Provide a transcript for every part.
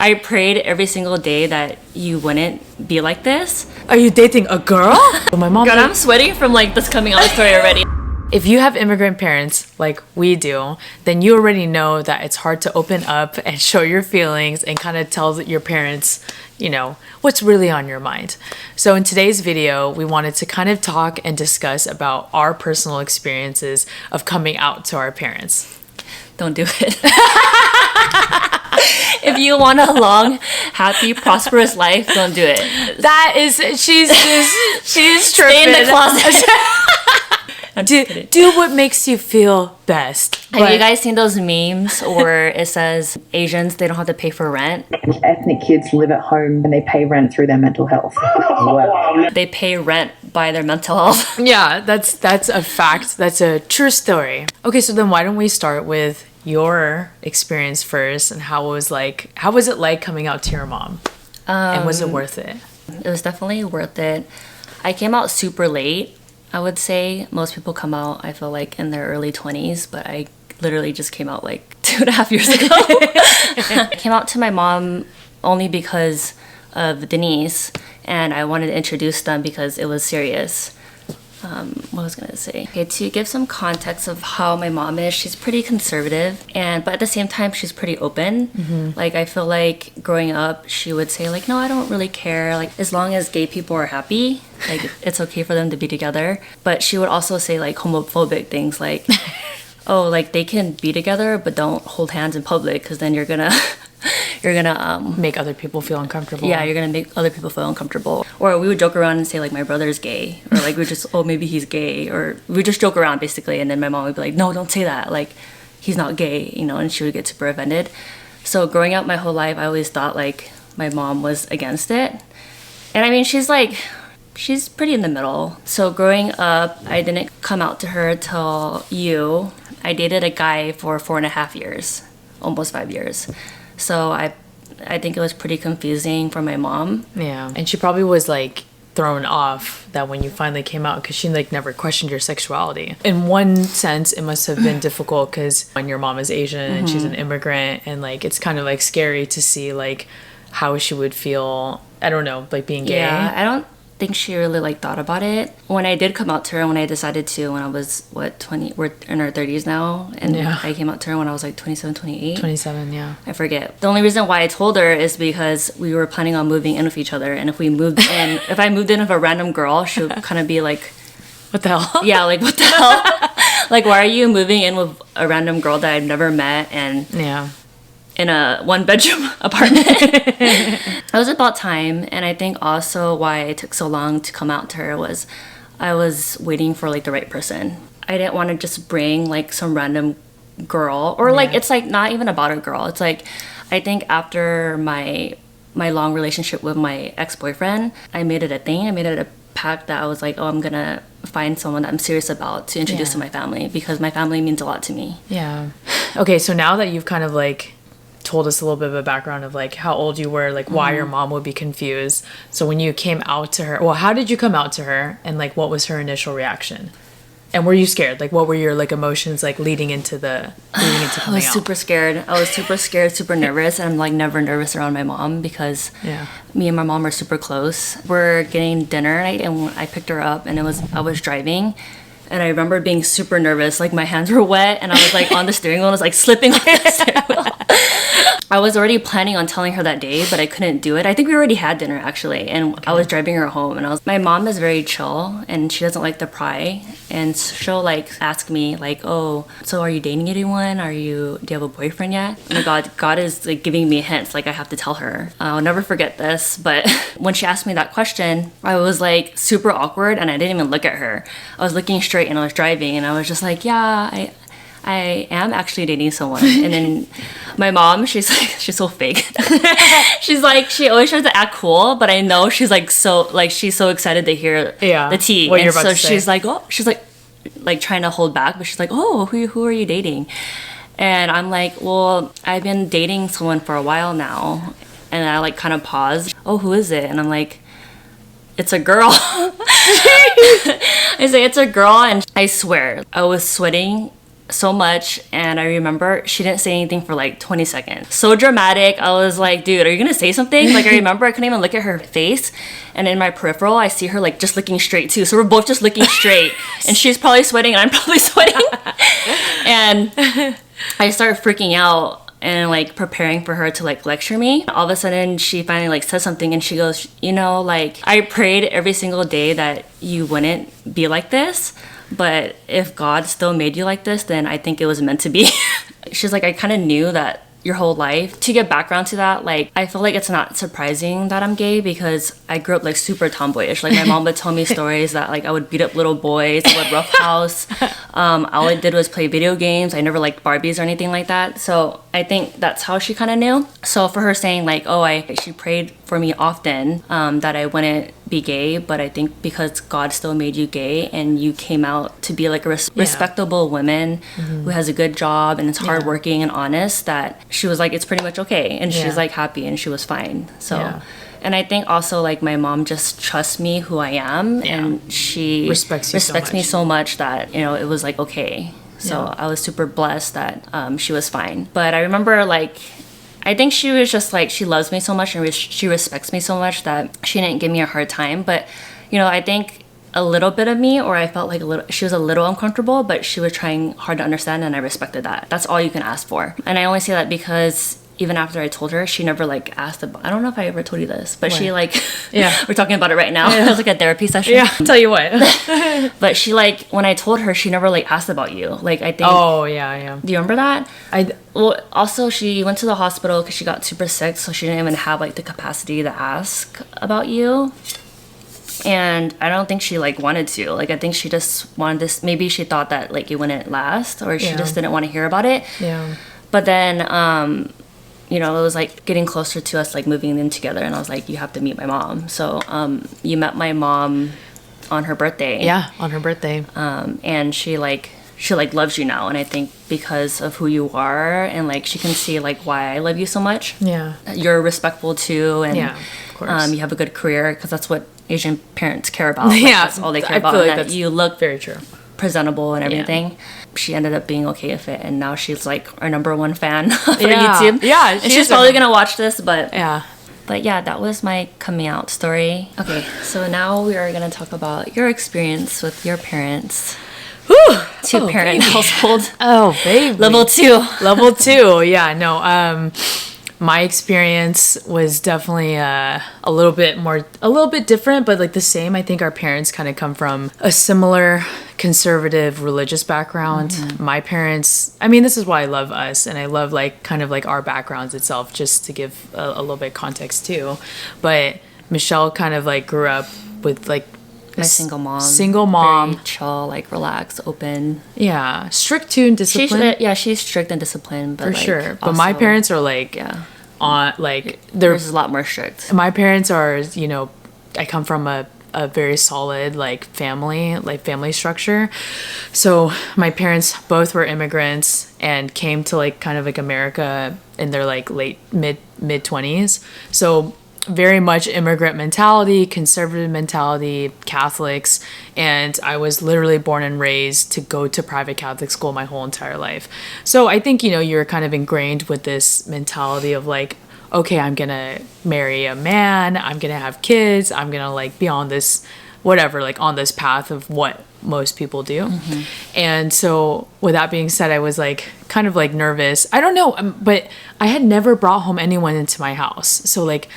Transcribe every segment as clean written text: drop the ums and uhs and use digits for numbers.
I prayed every single day that you wouldn't be like this. Are you dating a girl? My mom. God, I'm sweating from like this coming out story already. If you have immigrant parents like we do, then you already know that it's hard to open up and show your feelings and kind of tell your parents, you know, what's really on your mind. So in today's video, we wanted to kind of talk and discuss about our personal experiences of coming out to our parents. Don't do it. If you want a long, happy, prosperous life, don't do it. That is, she's tripping. Stay in the closet. Do what makes you feel best. Have you guys seen those memes where it says Asians, they don't have to pay for rent? Ethnic kids live at home and they pay rent through their mental health. Wow. They pay rent by their mental health. Yeah, that's a fact. That's a true story. Okay, so then why don't we start with your experience first and how was it like coming out to your mom? And was it worth it? It was definitely worth it. I came out super late. I would say most people come out, I feel like, in their early 20s, but I literally just came out like 2.5 years ago. I came out to my mom only because of Denise, and I wanted to introduce them because it was serious. What was I gonna say? Okay, to give some context of how my mom is, she's pretty conservative, but at the same time, she's pretty open. Mm-hmm. Like, I feel like growing up, she would say like, no, I don't really care. Like, as long as gay people are happy, like, it's okay for them to be together. But she would also say like homophobic things like, oh, like they can be together, but don't hold hands in public because then you're gonna make other people feel uncomfortable. Yeah, you're gonna make other people feel uncomfortable. Or we would joke around and say like my brother's gay, or like we just, oh, maybe he's gay, or we just joke around basically. And then my mom would be like, no, don't say that, like he's not gay, you know, and she would get super offended. So growing up my whole life, I always thought like my mom was against it. And I mean, she's pretty in the middle. So growing up, I didn't come out to her till I dated a guy for 4.5 years, almost 5 years. So I think it was pretty confusing for my mom. Yeah, and she probably was like thrown off that when you finally came out because she like never questioned your sexuality. In one sense, it must have been difficult because when your mom is Asian and she's an immigrant, and like it's kind of like scary to see like how she would feel. I don't know, like being gay. Yeah, I don't think she really like thought about it. When I did come out to her, when I decided to, when I was 20, we're in our 30s now, and yeah. I came out to her when I was like 27, 28. 27, yeah. I forget. The only reason why I told her is because we were planning on moving in with each other, and if I moved in with a random girl, she would kind of be like, what the hell? Yeah, like what the hell? Like, why are you moving in with a random girl that I've never met and yeah, in a 1-bedroom apartment? It was about time, and I think also why it took so long to come out to her was I was waiting for like the right person. I didn't want to just bring like some random girl, or like it's like not even about a girl. It's like I think after my long relationship with my ex-boyfriend, I made it a thing. I made it a pact that I was like, oh, I'm gonna find someone that I'm serious about to introduce to my family, because my family means a lot to me. Yeah. Okay, so now that you've kind of like told us a little bit of a background of like how old you were, like why your mom would be confused. So when you came out to her, well, how did you come out to her, and like what was her initial reaction? And were you scared? Like what were your like emotions like leading into coming out? I was super scared. I was super scared, super nervous, and I'm like never nervous around my mom because me and my mom are super close. We're getting dinner and I picked her up, and I was driving. And I remember being super nervous, like my hands were wet, and I was like on the steering wheel, and I was like slipping on the steering wheel. I was already planning on telling her that day, but I couldn't do it. I think we already had dinner actually, and I was driving her home, and my mom is very chill, and she doesn't like to pry, and she'll like ask me like, oh, so are you dating anyone? Do you have a boyfriend yet? Oh my God is like giving me hints, like I have to tell her. I'll never forget this, but when she asked me that question, I was like super awkward, and I didn't even look at her. I was looking straight, and I was driving, and I was just like, yeah, I am actually dating someone. And then my mom, she's so fake. She's like, she always tries to act cool, but I know she's like she's so excited to hear the tea. What you're about to say. She's like, oh, she's like trying to hold back, but she's like, oh, who are you dating? And I'm like, well, I've been dating someone for a while now. And I like kind of paused. Oh, who is it? And I'm like, it's a girl. I say it's a girl, and I swear I was sweating so much, and I remember she didn't say anything for like 20 seconds. So dramatic. I was like, dude, are you gonna say something? Like, I remember I couldn't even look at her face, and in my peripheral I see her like just looking straight too. So we're both just looking straight, and she's probably sweating and I'm probably sweating. And I started freaking out and like preparing for her to like lecture me. All of a sudden she finally like says something, and she goes, you know, like, I prayed every single day that you wouldn't be like this, but if God still made you like this, then I think it was meant to be. She's like, I kind of knew that your whole life. To get background to that, like, I feel like it's not surprising that I'm gay because I grew up like super tomboyish. Like, my mom would tell me stories that like I would beat up little boys, I would roughhouse. All I did was play video games. I never liked Barbies or anything like that. So I think that's how she kind of knew. So for her saying like, oh, she prayed for me often, that I wouldn't be gay, but I think because God still made you gay and you came out to be like a respectable woman who has a good job and is hardworking and honest, that she was like, it's pretty much okay, and she's like happy and she was fine. So and I think also like my mom just trusts me who I am, and she respects me so much that, you know, it was like okay. So I was super blessed that she was fine. But I remember like, I think she was just like, she loves me so much and she respects me so much that she didn't give me a hard time. But, you know, I think a little bit of me, or I felt like she was a little uncomfortable, but she was trying hard to understand, and I respected that. That's all you can ask for. And I only say that because even after I told her, she never like asked about, I don't know if I ever told you this, but she like, we're talking about it right now. It was like a therapy session. Yeah, I'll tell you what. But she like, when I told her, she never like asked about you. Like, I think. Oh, yeah. Do you remember that? Well, also she went to the hospital because she got super sick, so she didn't even have like the capacity to ask about you. And I don't think she like wanted to. Like, I think she just wanted this, maybe she thought that like it wouldn't last, or she just didn't want to hear about it. Yeah. But then, you know, it was like getting closer to us like moving in together, and I was like, you have to meet my mom. So you met my mom on her birthday. Yeah, on her birthday. And she loves you now, and I think because of who you are, and like she can see like why I love you so much. Yeah. You're respectful too, and of course. You have a good career, because that's what Asian parents care about. Like, that's all they care about. Like that you look very true, presentable and everything. She ended up being okay with it, and now she's like our #1 fan for YouTube. Yeah, and she's probably gonna watch this, but But yeah, that was my coming out story. Okay, so now we are gonna talk about your experience with your parents. Two-parent household. Oh, baby. Level 2. Level 2. Yeah, no. My experience was definitely a little bit different, but like the same. I think our parents kind of come from a similar conservative religious background. Mm-hmm. My parents, I mean, this is why I love us, and I love like kind of like our backgrounds itself, just to give a little bit of context too. But Michelle kind of like grew up with like a single mom, very chill, like relaxed, open. Yeah, strict too and disciplined. She's strict and disciplined, but for like, sure. But my parents are like, on like there's a lot more strict. My parents are, you know, I come from a very solid like family structure. So my parents both were immigrants and came to like kind of like America in their like mid 20s. So very much immigrant mentality, conservative mentality, Catholics, and I was literally born and raised to go to private Catholic school my whole entire life. So I think, you know, you're kind of ingrained with this mentality of like, okay, I'm gonna marry a man, I'm gonna have kids, I'm gonna like be on this whatever, like on this path of what most people do. Mm-hmm. And so with that being said, I was like kind of like nervous. I don't know, but I had never brought home anyone into my house. So like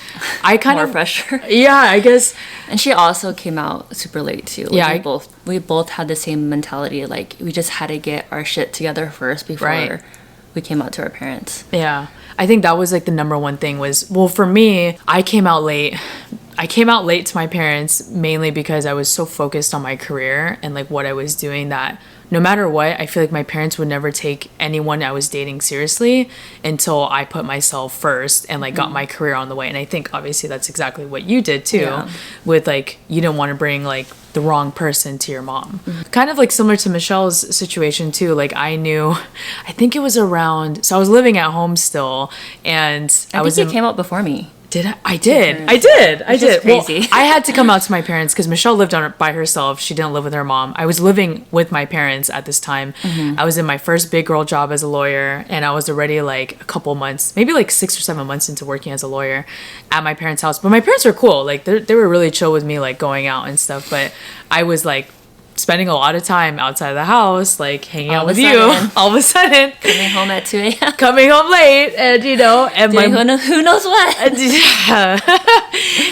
I kind of... More pressure. Yeah, I guess. And she also came out super late too. Like, yeah. We both had the same mentality. Like, we just had to get our shit together first before we came out to our parents. Yeah. I think that was like the #1 thing was, well, for me, I came out late to my parents mainly because I was so focused on my career and like what I was doing, that no matter what, I feel like my parents would never take anyone I was dating seriously until I put myself first and like got my career on the way. And I think obviously that's exactly what you did too, with like, you didn't want to bring like the wrong person to your mom. Kind of like similar to Michelle's situation too. Like I think it was around, so I was living at home still, and I think you came out before me. Did I? I did. I did. I did. Crazy. Well, I had to come out to my parents because Michelle lived by herself. She didn't live with her mom. I was living with my parents at this time. I was in my first big girl job as a lawyer, and I was already like a couple months, maybe like 6 or 7 months into working as a lawyer at my parents' house. But my parents were cool. Like they were really chill with me, like going out and stuff. But I was like spending a lot of time outside of the house, like hanging out with you. All of a sudden, coming home at 2 a.m. coming home late, and and who knows what.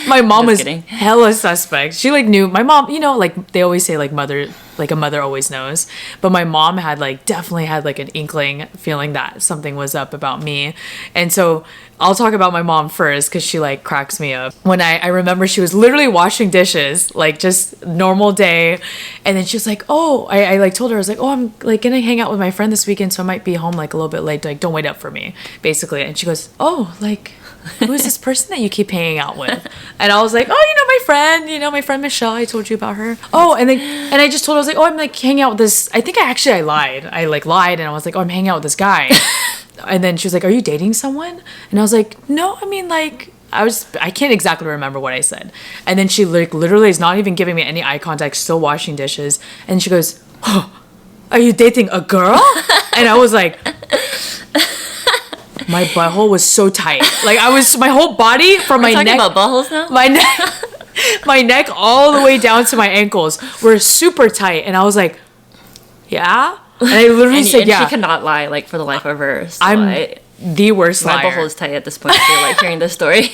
My mom was kidding. hella suspect. She like knew my mom. Like they always say, like a mother always knows. But my mom had definitely had like an inkling, feeling that something was up about me, and so. I'll talk about my mom first because she like cracks me up. When I remember she was literally washing dishes, like just normal day. And then she was like, oh, I like told her, I was like, oh, I'm like gonna hang out with my friend this weekend. So I might be home like a little bit late. Like, don't wait up for me, basically. And she goes, oh, like, who is this person that you keep hanging out with? And I was like, oh, my friend Michelle, I told you about her. Oh, and I just told her, I was like, oh, I'm like hanging out with this. I think I lied. I lied and I was like, oh, I'm hanging out with this guy. And then she was like, are you dating someone? And I was like, no, I mean, like, I can't exactly remember what I said. And then she like literally is not even giving me any eye contact, still washing dishes. And she goes, oh, are you dating a girl? And I was like, my butthole was so tight. Like my whole body from my neck. About buttholes now? My neck all the way down to my ankles were super tight. And I was like, yeah? And I literally said, yeah. She cannot lie, like, for the life of her. So I'm the worst liar. My butthole is tight at this point. You're like hearing this story.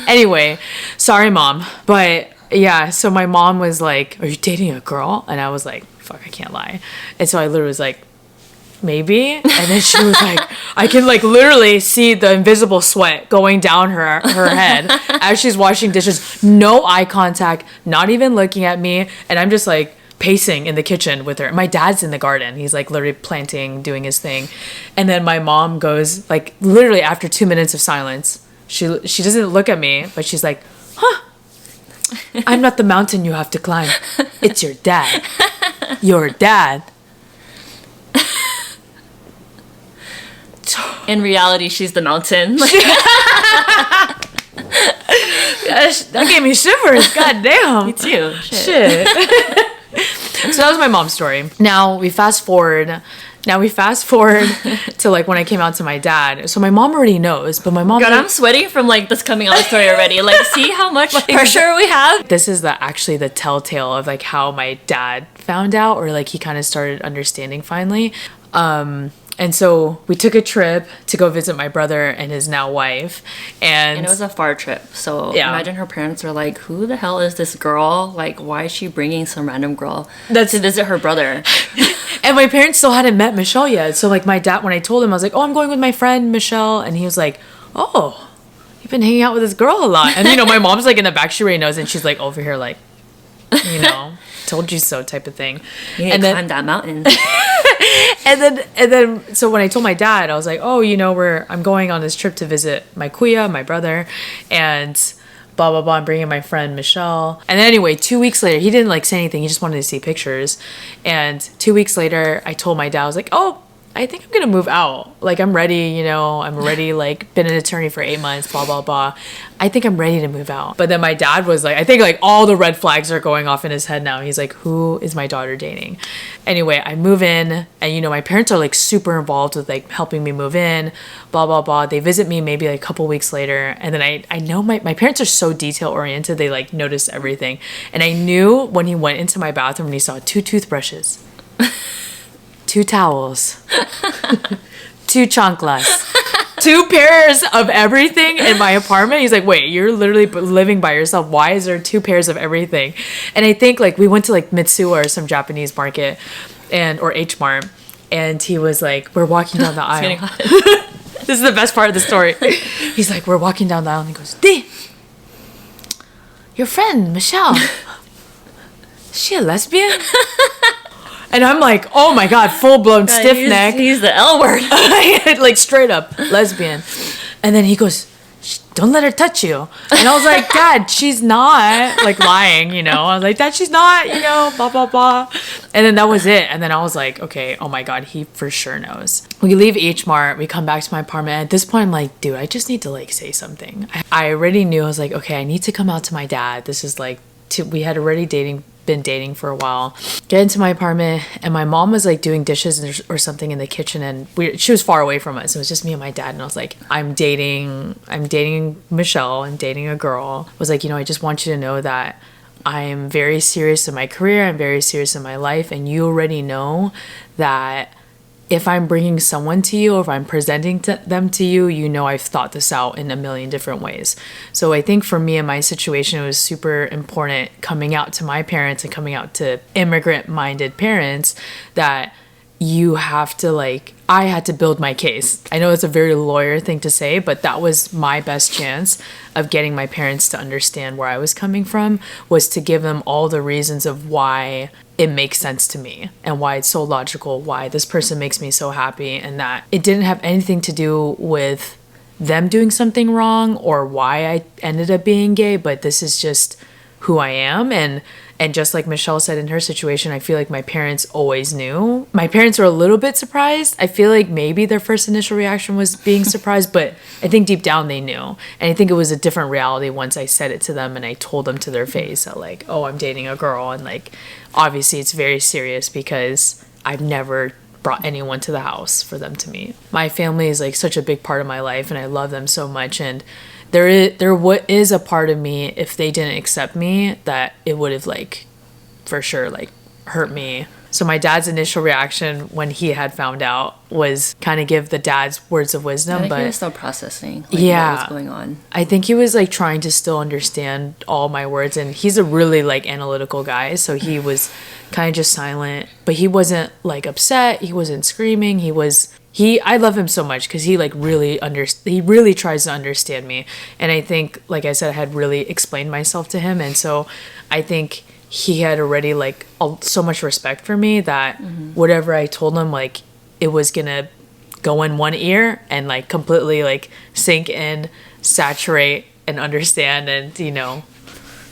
Anyway, sorry, Mom. But yeah, so my mom was like, are you dating a girl? And I was like, fuck, I can't lie. And so I literally was like, maybe. And then she was like, I can like literally see the invisible sweat going down her head as she's washing dishes. No eye contact, not even looking at me. And I'm just like, pacing in the kitchen with her. My dad's in the garden. He's like literally planting, doing his thing. And then my mom goes like literally after 2 minutes of silence, she doesn't look at me, but she's like, huh, I'm not the mountain you have to climb. It's your dad. Your dad. In reality, she's the mountain. That gave me shivers. God damn. Me too. Shit. So that was my mom's story. Now we fast forward to like when I came out to my dad. So my mom already knows, but my mom. God, I'm sweating from like this coming out story already. Like, see how much pressure we have. This is actually the telltale of like how my dad found out, or like he kind of started understanding finally. And so we took a trip to go visit my brother and his now wife. And it was a far trip. So yeah. Imagine her parents were like, who the hell is this girl? Like, why is she bringing some random girl to visit her brother? And my parents still hadn't met Michelle yet. So like my dad, when I told him, I was like, oh, I'm going with my friend Michelle. And he was like, oh, you've been hanging out with this girl a lot. And my mom's like in the back, she already knows. And she's like over here like, told you so type of thing. You need to climb that mountain. And then, so when I told my dad, I was like, oh, I'm going on this trip to visit my kuya, my brother, and blah, blah, blah. I'm bringing my friend Michelle. And then anyway, 2 weeks later, he didn't like say anything. He just wanted to see pictures. And 2 weeks later, I told my dad, I was like, oh, I think I'm going to move out. Like, I'm ready, I'm already like been an attorney for 8 months, blah, blah, blah. I think I'm ready to move out. But then my dad was like, I think like all the red flags are going off in his head now. He's like, who is my daughter dating? Anyway, I move in and, my parents are like super involved with like helping me move in, blah, blah, blah. They visit me maybe like a couple weeks later. And then I know my parents are so detail oriented. They like notice everything. And I knew when he went into my bathroom and he saw 2 toothbrushes. 2 towels, 2 chanclas, 2 pairs of everything in my apartment. He's like, wait, you're literally living by yourself. Why is there 2 pairs of everything? And I think like we went to like Mitsuwa or some Japanese market or H Mart. And he was like, we're walking down the aisle. This is the best part of the story. He's like, we're walking down the aisle and he goes, Dee, your friend, Michelle, is she a lesbian? And I'm like, oh my God, full-blown stiff neck. He's the L word. Like straight up lesbian. And then he goes, don't let her touch you. And I was like, Dad, she's not, like, lying, you know. I was like, Dad, she's not, you know, blah, blah, blah. And then that was it. And then I was like, okay, oh my God, he for sure knows. We leave H Mart, we come back to my apartment. At this point, I'm like, dude, I just need to, like, say something. I already knew, I was like, okay, I need to come out to my dad. This is like, we had already been dating for a while. Get into my apartment, and my mom was like doing dishes or something in the kitchen, and she was far away from us. It was just me and my dad, and I was like, I'm dating Michelle. I'm dating a girl. I was like, you know, I just want you to know that I'm very serious in my career. I'm very serious in my life, and you already know that if I'm bringing someone to you, or if I'm presenting them to you, you know I've thought this out in a million different ways. So I think for me in my situation, it was super important coming out to my parents and coming out to immigrant-minded parents that you have to, like, I had to build my case. I know it's a very lawyer thing to say, but that was my best chance of getting my parents to understand where I was coming from, was to give them all the reasons of why it makes sense to me and why it's so logical, why this person makes me so happy, and that it didn't have anything to do with them doing something wrong or why I ended up being gay, but this is just who I am. And just like Michelle said in her situation, I feel like my parents always knew. My parents were a little bit surprised. I feel like maybe their first initial reaction was being surprised, but I think deep down they knew. And I think it was a different reality once I said it to them and I told them to their face that, like, oh, I'm dating a girl. And, like, obviously it's very serious because I've never brought anyone to the house for them to meet. My family is, like, such a big part of my life, and I love them so much. And there is a part of me, if they didn't accept me, that it would have, like, for sure, like, hurt me. So my dad's initial reaction when he had found out was kind of give the dad's words of wisdom. I think but he was still processing, like, yeah, what was going on. I think he was, like, trying to still understand all my words, and he's a really, like, analytical guy, so he was kind of just silent, but he wasn't, like, upset. He wasn't screaming. I love him so much because he, like, he really tries to understand me. And I think, like I said, I had really explained myself to him. And so I think he had already, like, so much respect for me that whatever I told him, like, it was going to go in one ear and, like, completely, like, sink in, saturate, and understand. And, you know,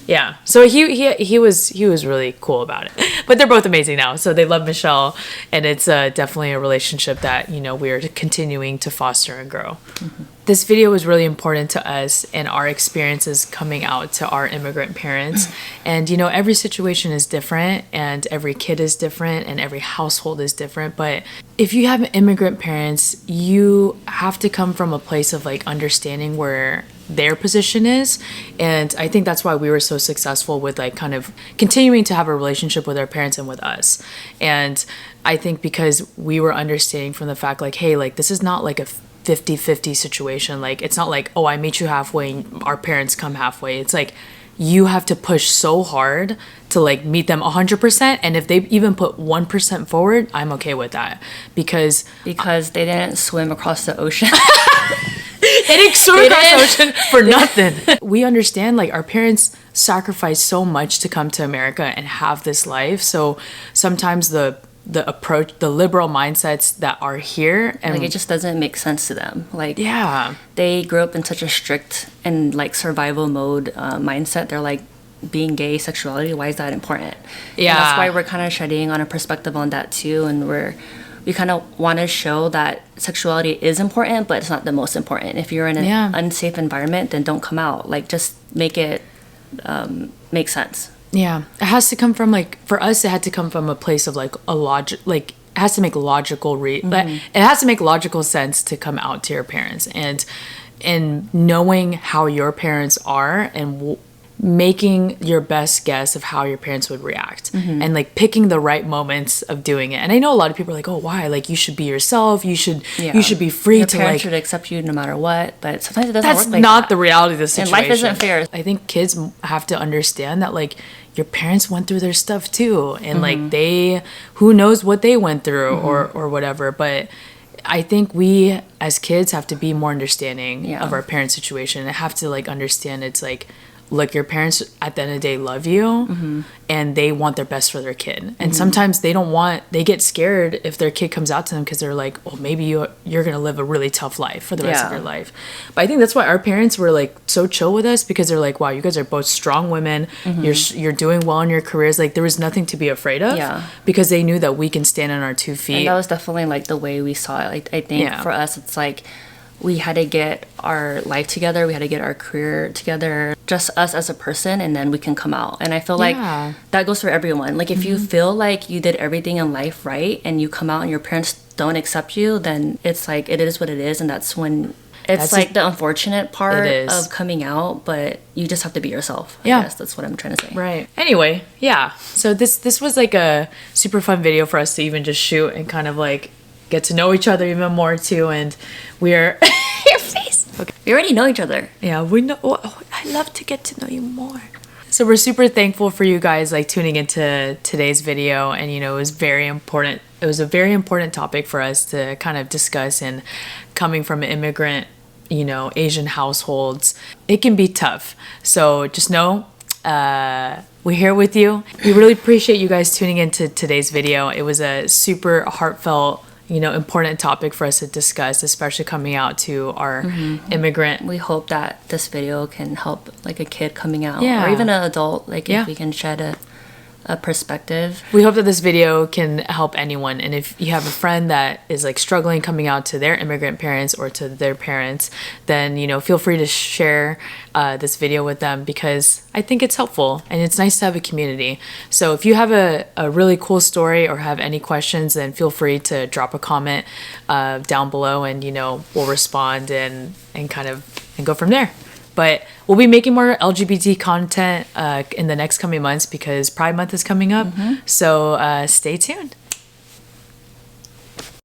yeah. So he was really cool about it. But they're both amazing now. So they love Michelle, and it's definitely a relationship that, you know, we're continuing to foster and grow. Mm-hmm. This video was really important to us and our experiences coming out to our immigrant parents. And, you know, every situation is different, and every kid is different, and every household is different. But if you have immigrant parents, you have to come from a place of, like, understanding where their position is. And I think that's why we were so successful with, like, kind of continuing to have a relationship with our parents and with us. And I think because we were understanding from the fact, like, hey, like, this is not like a 50-50 situation. Like, it's not like, oh, I meet you halfway and our parents come halfway. It's like you have to push so hard to, like, meet them 100%. And if they even put 1% forward, I'm okay with that because they didn't swim across the ocean. They didn't swim across the ocean for nothing. We understand, like, our parents sacrificed so much to come to America and have this life. So sometimes the approach, the liberal mindsets that are here, and, like, it just doesn't make sense to them. Like, yeah, they grew up in such a strict and, like, survival mode mindset. They're like, being gay, sexuality, why is that important? Yeah, and that's why we're kind of shedding on a perspective on that too, and we kind of want to show that sexuality is important, but it's not the most important. If you're in an unsafe environment, then don't come out. Like, just make it make sense. Yeah, it has to come from, like, for us, it had to come from a place of, like, a logic, like, it has to make logical it has to make logical sense to come out to your parents, and knowing how your parents are, and making your best guess of how your parents would react, and, like, picking the right moments of doing it. And I know a lot of people are like, oh, why? Like, you should be yourself. You should be free to, parents like, should accept you no matter what. But sometimes it doesn't work like that. That's not the reality of the situation. And life isn't fair. I think kids have to understand that, like, your parents went through their stuff too, and like, who knows what they went through, or whatever. But I think we as kids have to be more understanding of our parents' situation, and have to, like, understand it's like, look, your parents at the end of the day love you and they want their best for their kid. And sometimes they get scared if their kid comes out to them because they're like, well, maybe you're going to live a really tough life for the rest of your life. But I think that's why our parents were like so chill with us, because they're like, wow, you guys are both strong women. You're doing well in your careers. Like there was nothing to be afraid of because they knew that we can stand on our 2 feet. And that was definitely like the way we saw it. Like I think for us, it's like, we had to get our life together. We had to get our career together, just us as a person, and then we can come out. And I feel like that goes for everyone. Like if you feel like you did everything in life right and you come out and your parents don't accept you, then it's like, it is what it is. And that's when it's like the unfortunate part of coming out, but you just have to be yourself. I guess that's what I'm trying to say. Right. Anyway, so this was like a super fun video for us to even just shoot and kind of like get to know each other even more too. And we're your face. Okay. We already know each other. Yeah, we know. Oh, I love to get to know you more. So we're super thankful for you guys like tuning into today's video, and it was very important. It was a very important topic for us to kind of discuss, and coming from an immigrant, Asian households, it can be tough. So just know we're here with you. We really appreciate you guys tuning into today's video. It was a super heartfelt, important topic for us to discuss, especially coming out to our immigrant. We hope that this video can help like a kid coming out or even an adult, like if we can shed a perspective. We hope that this video can help anyone, and if you have a friend that is like struggling coming out to their immigrant parents or to their parents, then feel free to share this video with them, because I think it's helpful and it's nice to have a community. So if you have a really cool story or have any questions, then feel free to drop a comment down below, and we'll respond and go from there. But we'll be making more LGBT content in the next coming months, because Pride Month is coming up. So stay tuned.